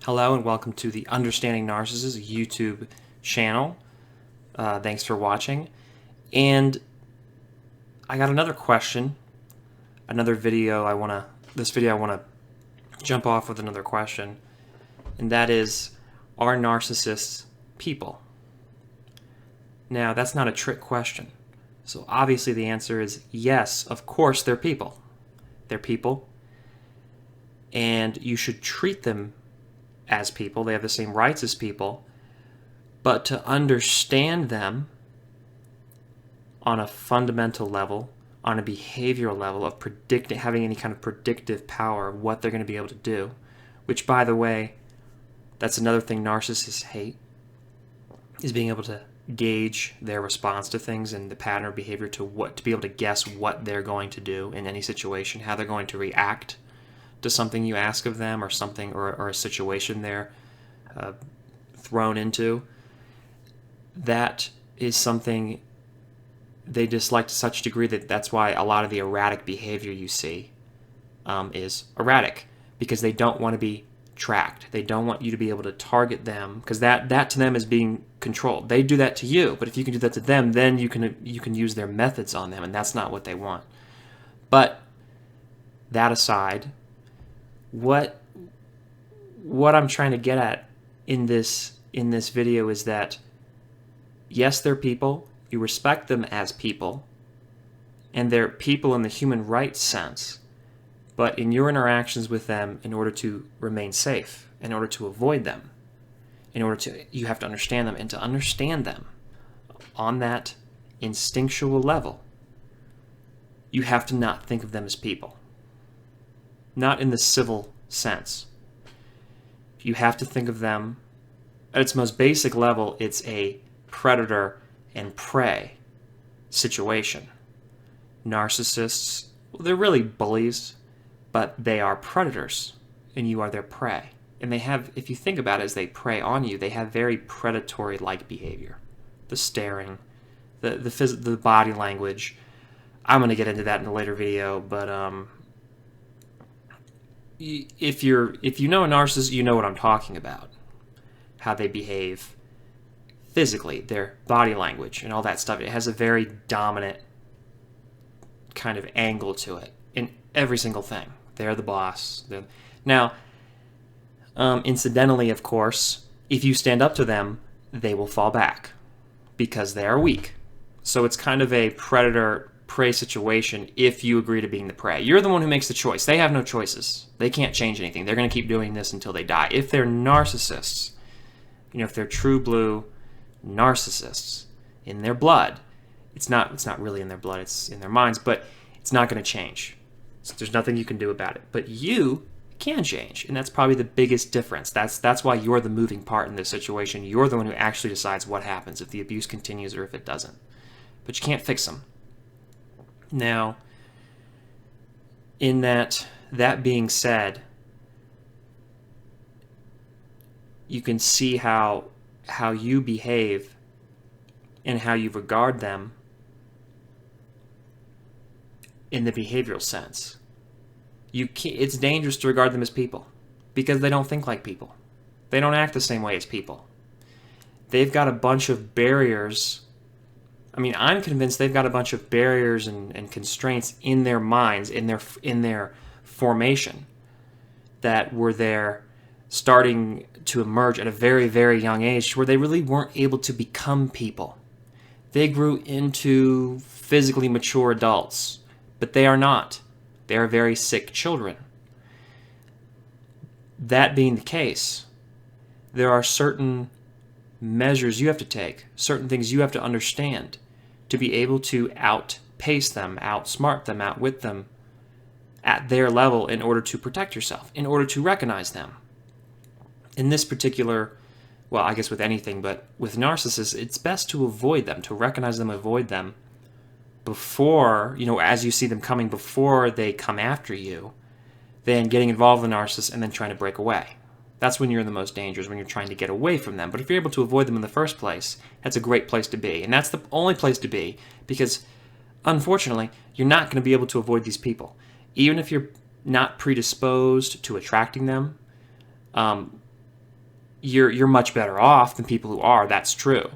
Hello and welcome to the Understanding Narcissists YouTube channel. Thanks for watching. And I got another question, another video. This video I want to jump off with another question, and that is, are narcissists people? Now, that's not a trick question. So obviously the answer is yes, of course they're people. They're people, and you should treat them as people. They have the same rights as people, but to understand them on a fundamental level, on a behavioral level of having any kind of predictive power of what they're going to be able to do, which, by the way, that's another thing narcissists hate, is being able to gauge their response to things and the pattern of behavior to be able to guess what they're going to do in any situation, how they're going to react to something you ask of them, or something, or a situation they're thrown into. That is something they dislike to such a degree that's why a lot of the erratic behavior you see is erratic, because they don't want to be tracked. They don't want you to be able to target them, because that to them is being controlled. They do that to you, but if you can do that to them, then you can use their methods on them, and that's not what they want. But that aside, what I'm trying to get at in this video is that yes, they're people. You respect them as people, and they're people in the human rights sense. But in your interactions with them, in order to remain safe, in order to avoid them, you have to understand them, and to understand them on that instinctual level, you have to not think of them as people. Not in the civil sense. You have to think of them at its most basic level. It's a predator and prey situation. Narcissists, well, they're really bullies, but they are predators, and you are their prey. And they have, if you think about it, as they prey on you, they have very predatory-like behavior. The staring, the body language. I'm going to get into that in a later video, but if you know a narcissist, you know what I'm talking about. How they behave physically, their body language and all that stuff. It has a very dominant kind of angle to it in every single thing. They're the boss. Now, incidentally, of course, if you stand up to them, they will fall back because they are weak. So it's kind of a predator-prey situation if you agree to being the prey. You're the one who makes the choice. They have no choices. They can't change anything. They're going to keep doing this until they die. If they're narcissists, if they're true blue narcissists in their blood, it's not really in their blood, it's in their minds, but it's not going to change. So there's nothing you can do about it. But you can change, and that's probably the biggest difference. That's why you're the moving part in this situation. You're the one who actually decides what happens, if the abuse continues or if it doesn't. But you can't fix them. Now, in that being said, you can see how you behave and how you regard them in the behavioral sense. It's dangerous to regard them as people because they don't think like people. They don't act the same way as people. They've got a bunch of barriers. I mean, I'm convinced they've got a bunch of barriers and constraints in their minds, in their formation, that were there starting to emerge at a very, very young age, where they really weren't able to become people. They grew into physically mature adults, but they are not. They are very sick children. That being the case, there are certain measures you have to take, certain things you have to understand to be able to outpace them, outsmart them, outwit them at their level in order to protect yourself, in order to recognize them. In this particular, well, I guess with anything, but with narcissists, it's best to avoid them, to recognize them, avoid them before, as you see them coming, before they come after you, than getting involved in the narcissist and then trying to break away. That's when you're in the most danger, when you're trying to get away from them. But if you're able to avoid them in the first place, that's a great place to be. And that's the only place to be, because unfortunately, you're not going to be able to avoid these people. Even if you're not predisposed to attracting them, you're much better off than people who are. That's true,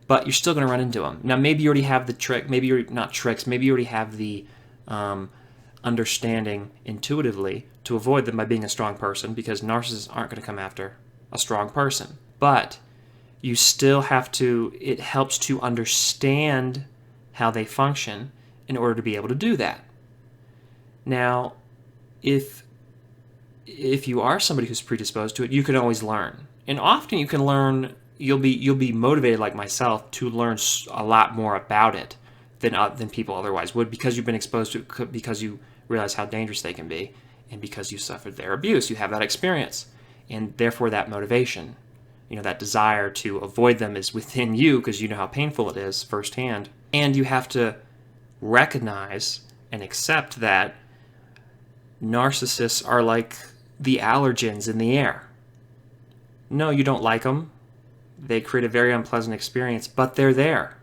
but you're still going to run into them. Now, maybe you already have the trick. Maybe you're not tricks. Maybe you already have the understanding intuitively to avoid them by being a strong person, because narcissists aren't going to come after a strong person. But you still have to. It helps to understand how they function in order to be able to do that. Now, if you are somebody who's predisposed to it, you can always learn. And often you can learn, you'll be motivated like myself to learn a lot more about it than people otherwise would, because you've been exposed to it, because you realize how dangerous they can be, and because you suffered their abuse. You have that experience, and therefore that motivation, that desire to avoid them is within you, because you know how painful it is firsthand. And you have to recognize and accept that narcissists are like the allergens in the air. No, you don't like them. They create a very unpleasant experience, but they're there.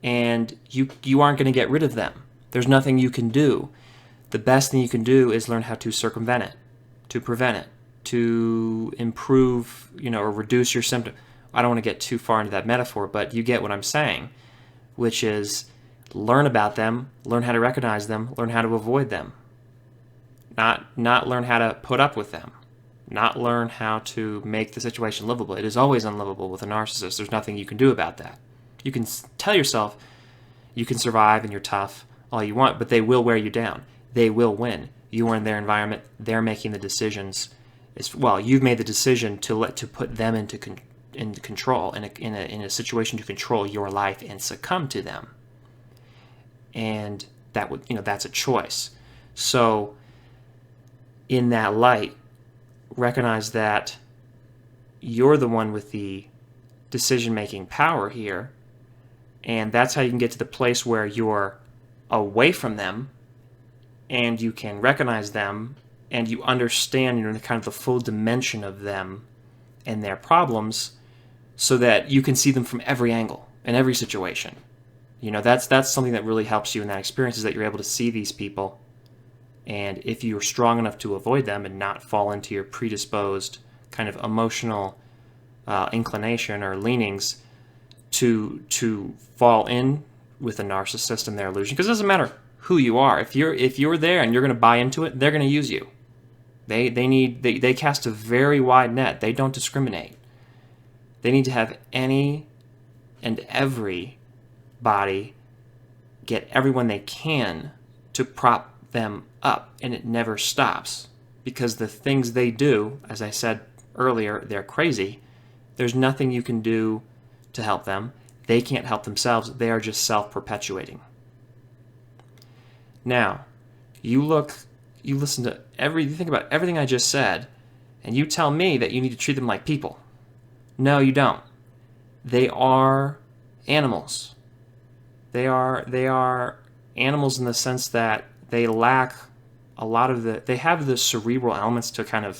And you aren't going to get rid of them. There's nothing you can do. The best thing you can do is learn how to circumvent it, to prevent it, to improve, or reduce your symptoms. I don't want to get too far into that metaphor, but you get what I'm saying, which is learn about them, learn how to recognize them, learn how to avoid them. Not learn how to put up with them. Not learn how to make the situation livable. It is always unlivable with a narcissist. There's nothing you can do about that. You can tell yourself you can survive and you're tough all you want, but they will wear you down. They will win. You are in their environment. They're making the decisions. You've made the decision to put them into control, in a situation to control your life and succumb to them. And that's a choice. So, in that light, recognize that you're the one with the decision-making power here, and that's how you can get to the place where you're away from them, and you can recognize them, and you understand, kind of the full dimension of them and their problems, so that you can see them from every angle in every situation. That's something that really helps you in that experience, is that you're able to see these people. And if you're strong enough to avoid them and not fall into your predisposed kind of emotional inclination or leanings to fall in with a narcissist and their illusion, because it doesn't matter who you are. If you're there and you're going to buy into it, they're going to use you. They cast a very wide net. They don't discriminate. They need to have any and every body get everyone they can to prop them up, and it never stops, because the things they do, as I said earlier, they're crazy. There's nothing you can do to help them. They can't help themselves. They are just self-perpetuating. Now, you listen to you think about everything I just said, and you tell me that you need to treat them like people. No, you don't. They are animals. They are animals in the sense that they lack a lot of they have the cerebral elements to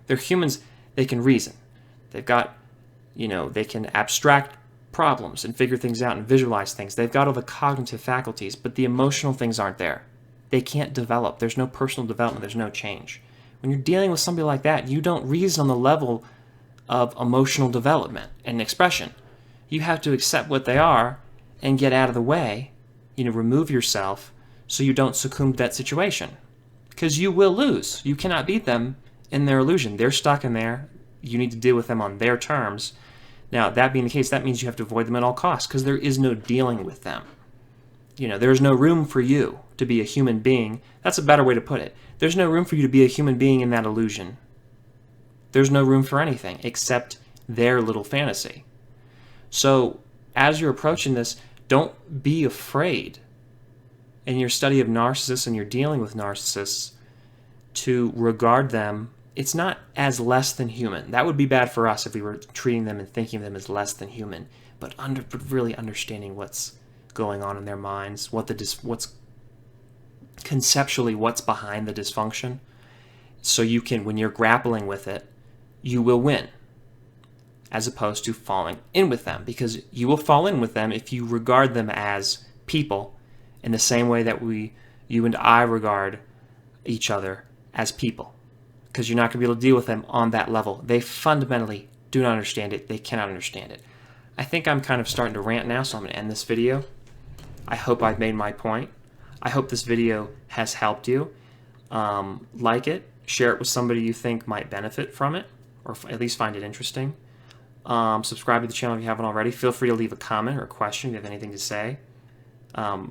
they're humans. They can reason. They've got, they can abstract problems and figure things out and visualize things. They've got all the cognitive faculties, but the emotional things aren't there. They can't develop. There's no personal development. There's no change. When you're dealing with somebody like that, you don't reason on the level of emotional development and expression. You have to accept what they are and get out of the way, remove yourself so you don't succumb to that situation. Because you will lose. You cannot beat them in their illusion. They're stuck in there. You need to deal with them on their terms. Now, that being the case, that means you have to avoid them at all costs, because there is no dealing with them. There's no room for you to be a human being. That's a better way to put it. There's no room for you to be a human being in that illusion. There's no room for anything except their little fantasy. So, as you're approaching this, don't be afraid in your study of narcissists and you're dealing with narcissists to regard them. It's not as less than human. That would be bad for us if we were treating them and thinking of them as less than human. But really understanding what's going on in their minds, what's conceptually what's behind the dysfunction, so you can, when you're grappling with it, you will win, as opposed to falling in with them, because you will fall in with them if you regard them as people in the same way that you and I regard each other as people. because you're not going to be able to deal with them on that level. They fundamentally do not understand it. They cannot understand it. I think I'm kind of starting to rant now, so I'm going to end this video. I hope I've made my point. I hope this video has helped you. Like it, share it with somebody you think might benefit from it, or at least find it interesting. Subscribe to the channel if you haven't already. Feel free to leave a comment or a question if you have anything to say,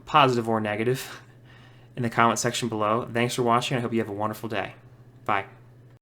positive or negative, in the comment section below. Thanks for watching. I hope you have a wonderful day. Bye.